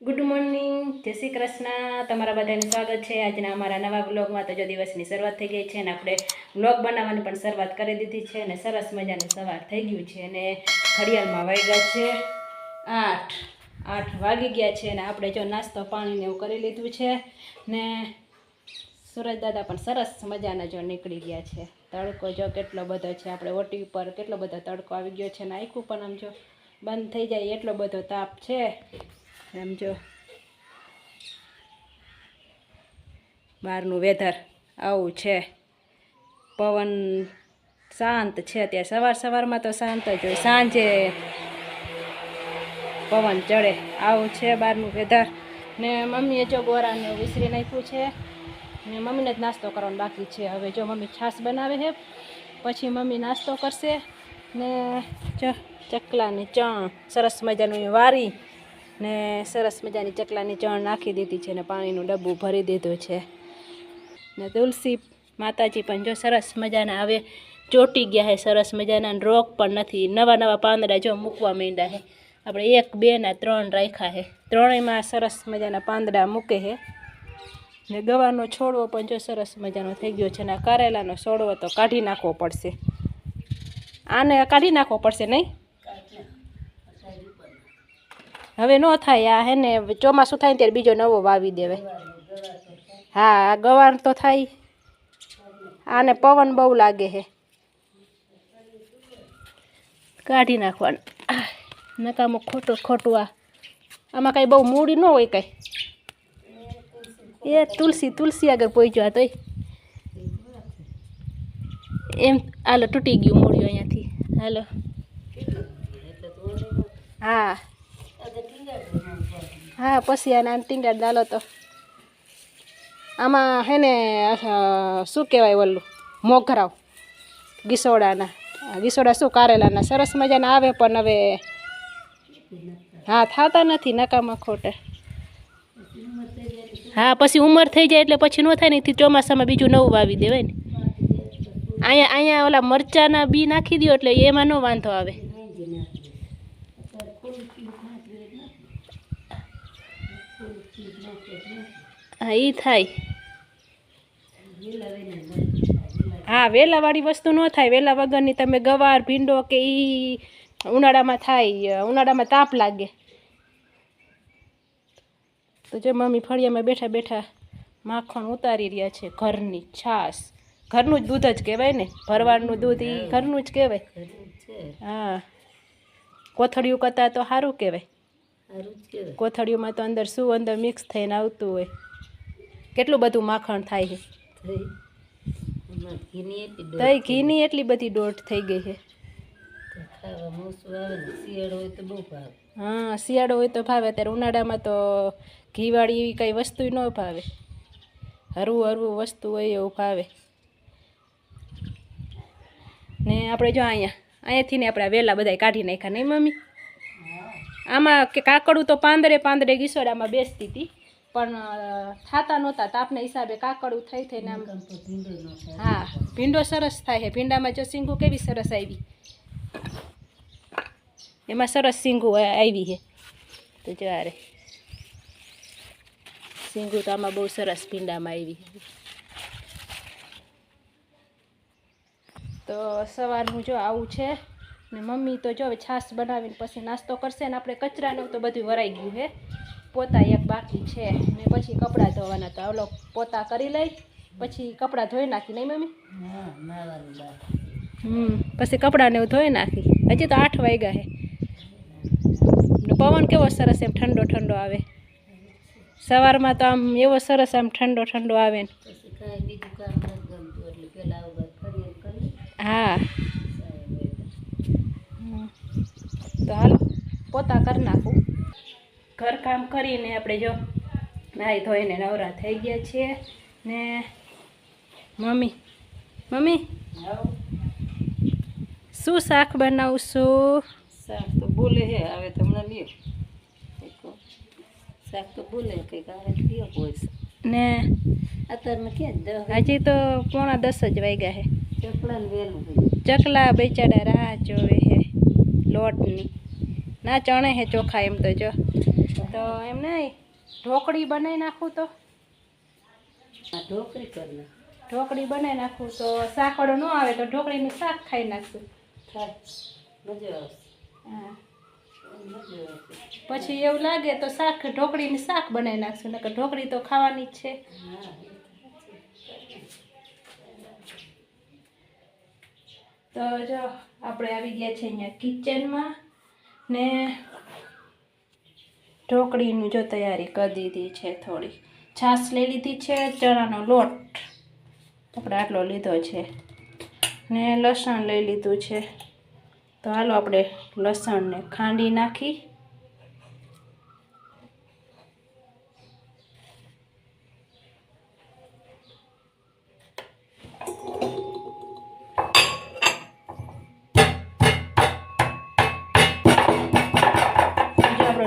Good morning, જય શ્રી કૃષ્ણ. તમારા બધાનું સ્વાગત છે આજના અમારા નવા બ્લોગમાં. તો જો દિવસની શરૂઆત થઈ ગઈ છે અને આપણે બ્લોગ બનાવવાની પણ શરૂઆત કરી દીધી છે અને સરસ મજાનું સવાર થઈ ગયું છે અને ઘડિયાળમાં વાગ્યા છે 8 વાગી ગયા છે અને આપણે જો નાસ્તો પાણીને એવું કરી લીધું છે ને સુરજ દાદા પણ સરસ મજાના જો નીકળી ગયા છે. તડકો જો કેટલો બધો છે, આપણે ઓટી ઉપર કેટલો બધો તડકો આવી ગયો છે અને આખું પણ આમ જો બંધ થઈ જાય એટલો બધો તાપ છે. એમ જો બહારનું વેધર આવું છે. પવન શાંત છે અત્યારે, સવારમાં તો શાંત જ હોય, સાંજે પવન ચડે આવું છે બહારનું વેધર. ને મમ્મીએ જો ગોરાને વિસરી નાખ્યું છે ને મમ્મીને જ નાસ્તો કરવાનો બાકી છે. હવે જો મમ્મી છાશ બનાવે છે, પછી મમ્મી નાસ્તો કરશે ને જો ચકલાની ચણ સરસ મજાનું વારી ને સરસ મજાની ચકલાની ચણ નાખી દીધી છે ને પાણીનું ડબ્બું ભરી દીધું છે. ને તુલસી માતાજી પણ જો સરસ મજાના હવે ચોટી ગયા છે, સરસ મજાના રોગ પણ નથી, નવા પાંદડા જો મૂકવા માંડ્યા છે. આપણે 1, 2 ને 3 રાખ્યા છે, ત્રણેયમાં સરસ મજાના પાંદડા મૂકે છે. ને ગવાનો છોડવો પણ જો સરસ મજાનો થઈ ગયો છે ને કારેલાનો છોડવો તો કાઢી નાખવો પડશે, આને કાઢી નાખવો પડશે નહીં, હવે ન થાય. આ હે ને ચોમાસું થાય ને ત્યારે બીજો નવો વાવી દેવાય. હા, ગવાર તો થાય, આને પવન બહુ લાગે છે, કાઢી નાખવાનું નકામું ખોટું. આમાં કાંઈ બહુ મૂડી ન હોય કાંઈ. એ તુલસી આગળ પહોંચ્યો તોય એમ હાલો તૂટી ગયું મૂળ્યું અહીંયાથી. હાલો હા પછી આને ટીંગાડ દાલો તો આમાં હે ને શું કહેવાય ઓલું મોગરાવ ગીસોડા શું કારેલાના સરસ મજાના આવે પણ હવે હા થતા નથી, નકામાં ખોટે. હા પછી ઉંમર થઈ જાય એટલે પછી ન થાય ને, ચોમાસામાં બીજું નવું વાવી દેવાય ને. અહીંયા ઓલા મરચાના બી નાખી દો એટલે એમાં ન વાંધો આવે. હા એ થાય. હા વેલાવાળી વસ્તુ ન થાય, વેલા વગરની તમે ગવાર ભીંડો કે એ ઉનાળામાં થાય, ઉનાળામાં તાપ લાગે. તો જો મમ્મી ફળિયામાં બેઠા બેઠા માખણ ઉતારી રહ્યા છે. ઘરની છાશ, ઘરનું જ દૂધ જ કહેવાય ને, ભરવાડનું દૂધ એ ઘરનું જ કહેવાય. હા કોથળિયું કરતાં તો સારું કહેવાય. કોથળીઓમાં તો અંદર મિક્સ થઈને આવતું હોય, કેટલું બધું માખણ થાય છે. તઈ ઘીની એટલી બધી દોઢ થઈ ગઈ છે. હા શિયાળો હોય તો ભાવે, અત્યારે ઉનાળામાં તો ઘીવાળી એવી કાંઈ વસ્તુ ન ભાવે, હરવું વસ્તુ હોય એવું ભાવે. ને આપણે જો અહીંયાથી ને આપણે વેલા બધા કાઢી નાખ્યા નહીં મમ્મી. આમાં કે કાકડું તો પાંદડે ગીસોડામાં બેસતી હતી પણ થાતા નહોતા, તાપના હિસાબે કાકડું થઈને આમ. હા ભીંડો સરસ થાય છે, ભીંડામાં જો સિંગું કેવી સરસ આવી, એમાં સરસ સિંગું આવી છે. તો જો અરે સિંગું તો આમાં બહુ સરસ ભીંડામાં આવી. તો સવારનું જો આવું છે ને મમ્મી તો જો હવે છાશ બનાવીને પછી નાસ્તો કરશે ને આપણે કચરાનું તો બધું વરાઈ ગયું છે, પોતા એક બાકી છે ને પછી કપડાં ધોવાના. તો ઓલો પોતા કરી લઈ પછી કપડાં ધોઈ નાખી નહીં મમ્મી? પછી કપડાને એવું ધોઈ નાખી. હજી તો 8 વાગ્યા છે. પવન કેવો સરસ એમ ઠંડો આવે સવારમાં, તો આમ એવો સરસ આમ ઠંડો આવે ને. હા તો હાલ પોતા કરી નાખું. ઘરકામ કરીને આપણે જો નાહી ધોઈને નવરા થઈ ગયા છીએ ને મમ્મી શું શાક બનાવશું? શાક તો બોલે હે, હવે તમને લ્યો શાક તો બોલે કંઈક આવે લ્યો હોય ને અત્યારમાં ક્યાં હજી તો 9:45 જ વાગ્યા છે. ચકલાને વહેલું ચકલા બેચાડા રાહ જોવે હે લોટની. ના ચણે હે ચોખા એમ તો જો તો એમ નહીં ઢોકળી બનાવી નાખું તો આ ઢોકળી કરી નાખ. ઢોકળી બનાવી નાખું તો શાકવાળો ન આવે તો ઢોકળીનું શાક ખાઈ નાખશું. થાય મજા આવશે. હા મજા આવશે. પછી એવું લાગે તો શાક ઢોકળીનું શાક બનાવી નાખશું નકર ઢોકળી તો ખાવાની જ છે. હા તો જો આપણે આવી ગયા છે અહીંયા કિચનમાં ને ઢોકળીનું જો તૈયારી કરી દીધી છે. થોડી છાશ લઈ લીધી છે, ચણાનો લોટ આપણે આટલો લીધો છે ને લસણ લઈ લીધું છે. તો હાલો આપણે લસણને ખાંડી નાખી.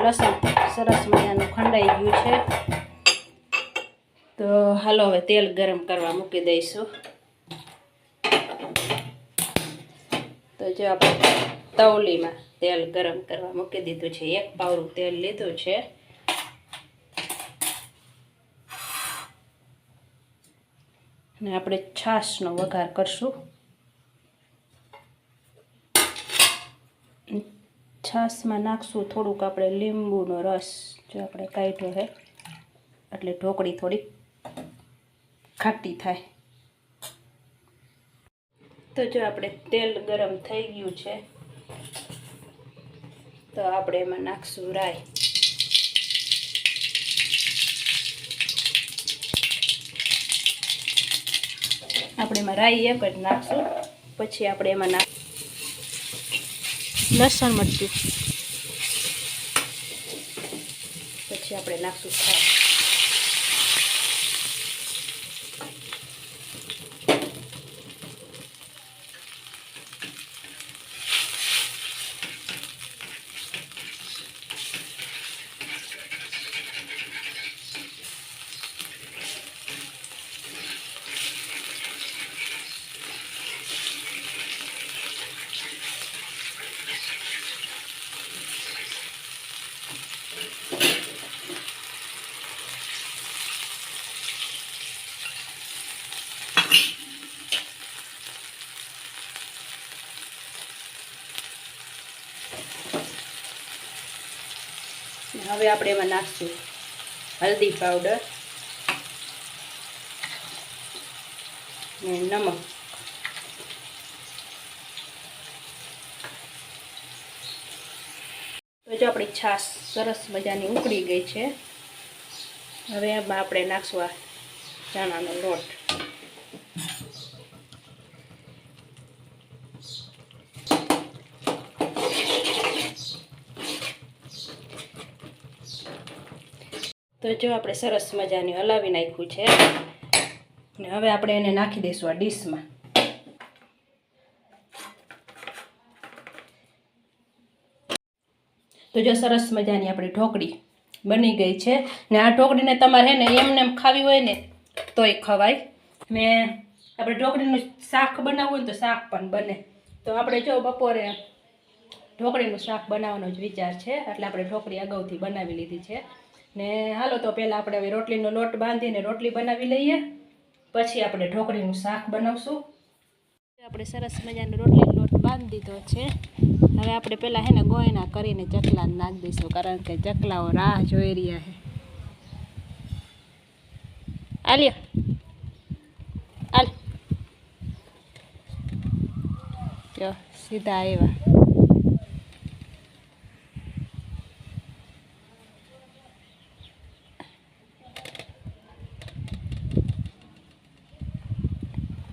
લસણ સરસ મજાનું ખંડાઈ ગયું છે. તો હાલો હવે તેલ ગરમ કરવા મૂકી દઈશું. તો જો આપણે તવલીમાં તેલ ગરમ કરવા મૂકી દીધું છે. 1 પાવરું તેલ લીધું છે. ને આપણે છાશનો વઘાર કરશું. છાશમાં નાખશું થોડુંક આપણે લીંબુનો રસ. જો આપણે કાઢ્યો છે એટલે ઢોકળી થોડીક ખાટી થાય. તો જો આપણે તેલ ગરમ થઈ ગયું છે તો આપણે એમાં નાખશું રાઈ. આપણે એમાં રાઈ એક જ નાખશું. પછી આપણે એમાં લસણ મરચું, પછી આપણે નાખશું છાશ. હવે આપણે એમાં નાખશું હલ્દી પાવડર ને નમક. તો જો આપણી છાશ સરસ મજાની ઉકળી ગઈ છે. હવે એમાં આપણે નાખશું આ ચણાનો લોટ. તો જો આપણે સરસ મજાની હલાવી નાખ્યું છે ને હવે આપણે એને નાખી દઈશું આ ડીશમાં. તો જો સરસ મજાની આપણી ઢોકળી બની ગઈ છે ને આ ઢોકળીને તમારે ને એમને એમ ખાવી હોય ને તોય ખવાય ને આપણે ઢોકળીનું શાક બનાવવું હોય ને તો શાક પણ બને. તો આપણે જો બપોરે ઢોકળીનું શાક બનાવવાનો જ વિચાર છે એટલે આપણે ઢોકળી અગાઉથી બનાવી લીધી છે. ને હાલો તો પહેલાં આપણે હવે રોટલીનો લોટ બાંધીને રોટલી બનાવી લઈએ, પછી આપણે ઢોકળીનું શાક બનાવશું. આપણે સરસ મજાનો રોટલીનો લોટ બાંધી દીધો છે. હવે આપણે પહેલાં હે ને ગોયના કરીને ચકલાને નાખી દઈશું કારણ કે ચકલાઓ રાહ જોઈ રહ્યા છે. આલ્યો હાલ જો સીધા આવ્યા.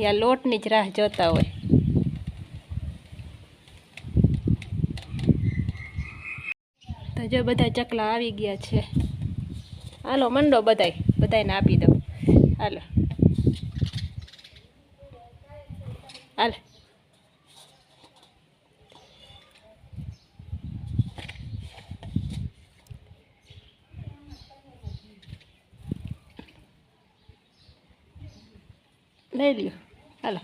યા લોટની જ રાહ જોતા હોય. તો જો બધા ચકલા આવી ગયા છે. હાલો મંડો બધાયને આપી દો. હાલો હાલ. લઈ લ્યો હાલો.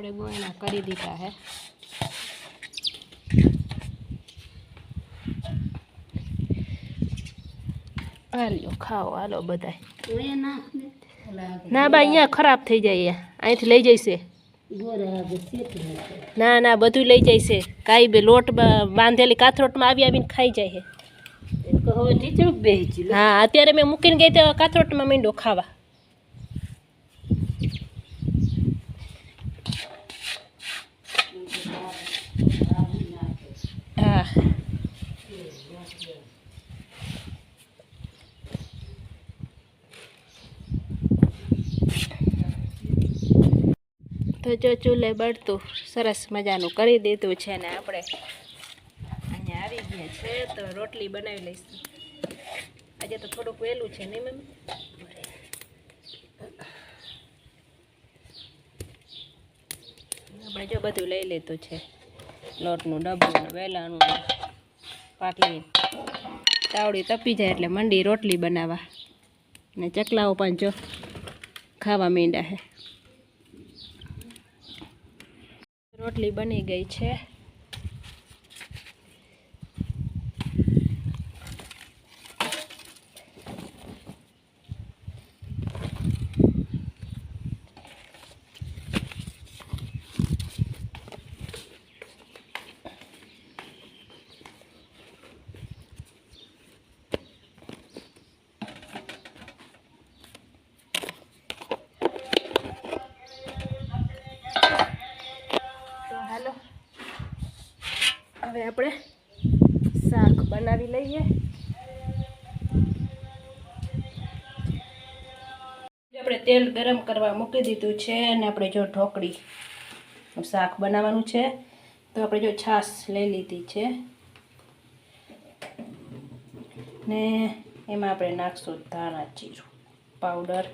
આપણે ગોયણા કરી દીધા હે. હાલો ખાઓ હાલો બધાય. ના બા અહીંયા ખરાબ થઈ જાય, અહીંથી લઈ જઈશે. ના ના બધું લઈ જાય છે. કાંઈ બે લોટ બાંધેલી કાથરોટમાં આવીને ખાઈ જાય છે. હા અત્યારે મેં મૂકીને ગઈ તો કાથરોટમાં મીંડો ખાવા. હા તો જો ચૂલે બળતું સરસ મજાનું કરી દીધું છે ને આપણે અહીંયા આવી ગયા છે તો રોટલી બનાવી લઈશું. આજે તો થોડુંક વહેલું છે નહીં મમ્મી? આપણે જો બધું લઈ લીધું છે, લોટનું ડબ્બું વેલાનું પાટલી. તાવડી તપી જાય એટલે મંડી રોટલી બનાવવા ને ચકલાઓ પણ જો ખાવા માંડ્યા છે. રોટલી બની ગઈ છે. હાલો હવે આપણે શાક બનાવી લઈએ. આપણે તેલ ગરમ કરવા મૂકી દીધું છે અને આપણે જો ઢોકળી શાક બનાવવાનું છે તો આપણે જો છાશ લઈ લીધી છે ને એમાં આપણે નાખશું ધાણા જીરું પાવડર,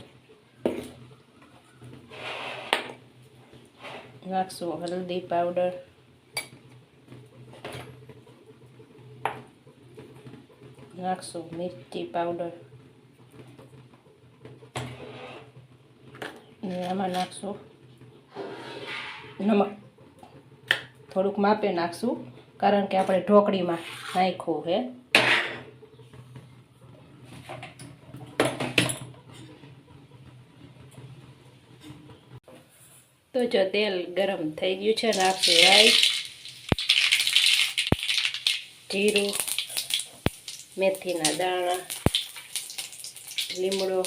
નાખશું હલ્દી પાવડર, નાખશું મિર્ચી પાવડર ને આમાં નાખશું નમક. થોડુંક માપે નાખશું કારણ કે આપણે ઢોકળીમાં નાખ્યું છે. તો જો તેલ ગરમ થઈ ગયું છે, નાખશું રાઈ, જીરું, મેથીના દાણા, લીમડો,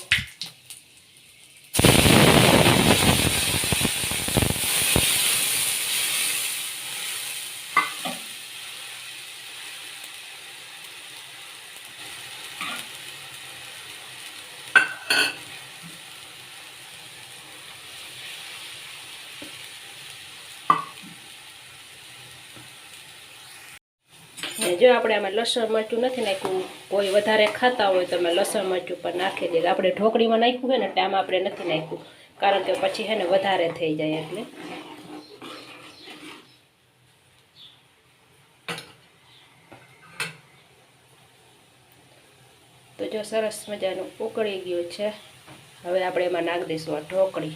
જો આપણે આમાં લસણ મરચું નથી નાખ્યું. કોઈ વધારે ખાતા હોય તો અમે લસણ મરચું પણ નાખી દઈએ. આપણે ઢોકળીમાં નાખ્યું છે ને એટલે આમાં આપણે નથી નાખ્યું કારણ કે પછી છે ને વધારે થઈ જાય એટલે. તો જો સરસ મજાનું ઉકળી ગયું છે. હવે આપણે એમાં નાખી દઈશું આ ઢોકળી.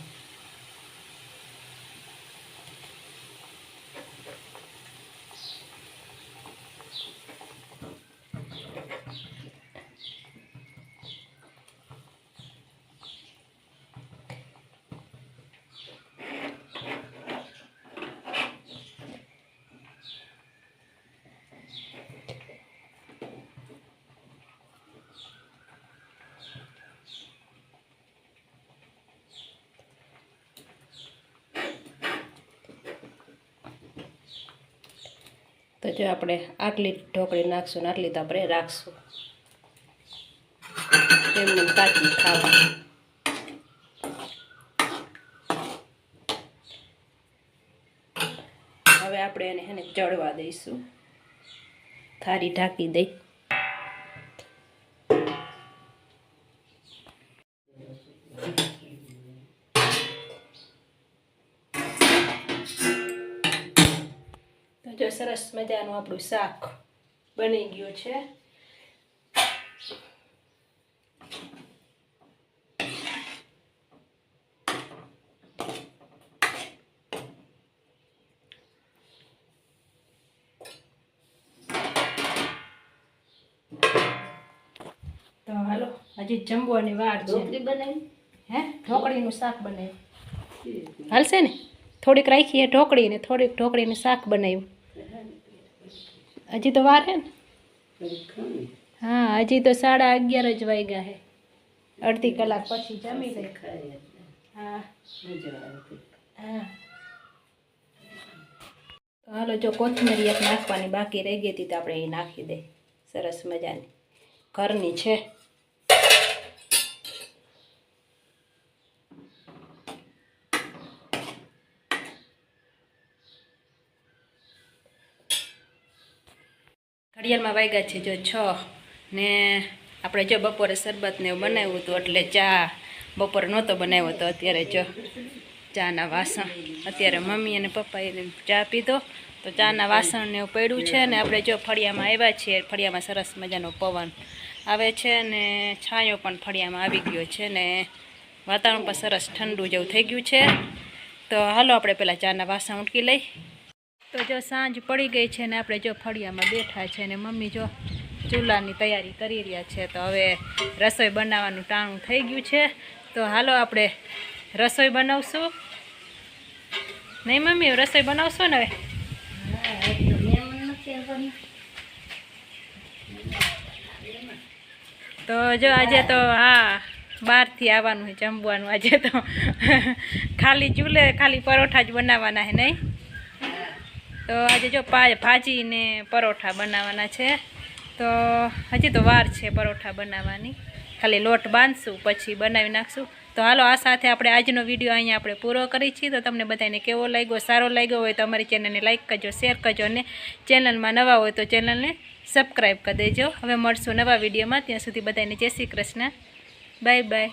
તો જો આપણે આટલી ઢોકળી નાખશું ને આટલી તો આપણે રાખશું એમને કાચી ખાવા. હવે આપણે એને ચડવા દઈશું. થાળી ઢાંકી દઈ. જો સરસ મજાનું આપણું શાક બની ગયું છે. હજી જમવાની વાર છે. ઢોકળી બનાવી હે ઢોકળીનું શાક બનાવ્યું હાલશે ને? થોડીક રાખીએ ઢોકળી ને થોડીક ઢોકળીનું શાક બનાવ્યું. હજી તો વાર હે ને? હા હજી તો 11:30 જ વાગ્યા હે. અડધી કલાક પછી જમી લઈ. હા હા હાલો જો કોથમીર એક નાખવાની બાકી રહી ગઈ હતી તો આપણે એ નાખી દઈએ. સરસ મજાની ઘરની છે. ઘડિયાળમાં વાગ્યા છે જો 6 ને આપણે જો બપોરે શરબત ને એવું બનાવ્યું હતું એટલે ચા બપોરે નહોતો બનાવ્યો તો અત્યારે જો ચાના વાસણ અત્યારે મમ્મી અને પપ્પાએ ચા પીધો તો ચાના વાસણ ને એવું પડ્યું છે ને આપણે જો ફળિયામાં આવ્યા છીએ. ફળિયામાં સરસ મજાનો પવન આવે છે ને છાંયો પણ ફળિયામાં આવી ગયો છે ને વાતાવરણ પણ સરસ ઠંડુ જેવું થઈ ગયું છે. તો હાલો આપણે પહેલાં ચાના વાસણ ઉટકી લઈ. તો જો સાંજ પડી ગઈ છે ને આપણે જો ફળિયામાં બેઠા છે ને મમ્મી જો ચૂલાની તૈયારી કરી રહ્યા છે. તો હવે રસોઈ બનાવવાનું ટાણું થઈ ગયું છે તો હાલો આપણે રસોઈ બનાવશું. નહીં મમ્મી રસોઈ બનાવશો ને હવે? તો જો આજે તો હા બહારથી આવવાનું છે જમવાનું. આજે તો ખાલી ચૂલે ખાલી પરોઠા જ બનાવવાના છે નહીં? તો આજે જો ભાજી ને પરોઠા બનાવવાના છે. તો હજી તો વાર છે પરોઠા બનાવવાની. ખાલી લોટ બાંધશું પછી બનાવી નાખશું. તો હાલો આ સાથે આપણે આજનો વિડીયો અહીંયા આપણે પૂરો કરી છીએ. તો તમને બધાને કેવો લાગ્યો? સારો લાગ્યો હોય તો અમારી ચેનલને લાઈક કરજો, શેર કરજો અને ચેનલમાં નવા હોય તો ચેનલને સબસ્ક્રાઈબ કરી દેજો. હવે મળશું નવા વિડીયોમાં. ત્યાં સુધી બધાને જય શ્રી કૃષ્ણ. Bye bye.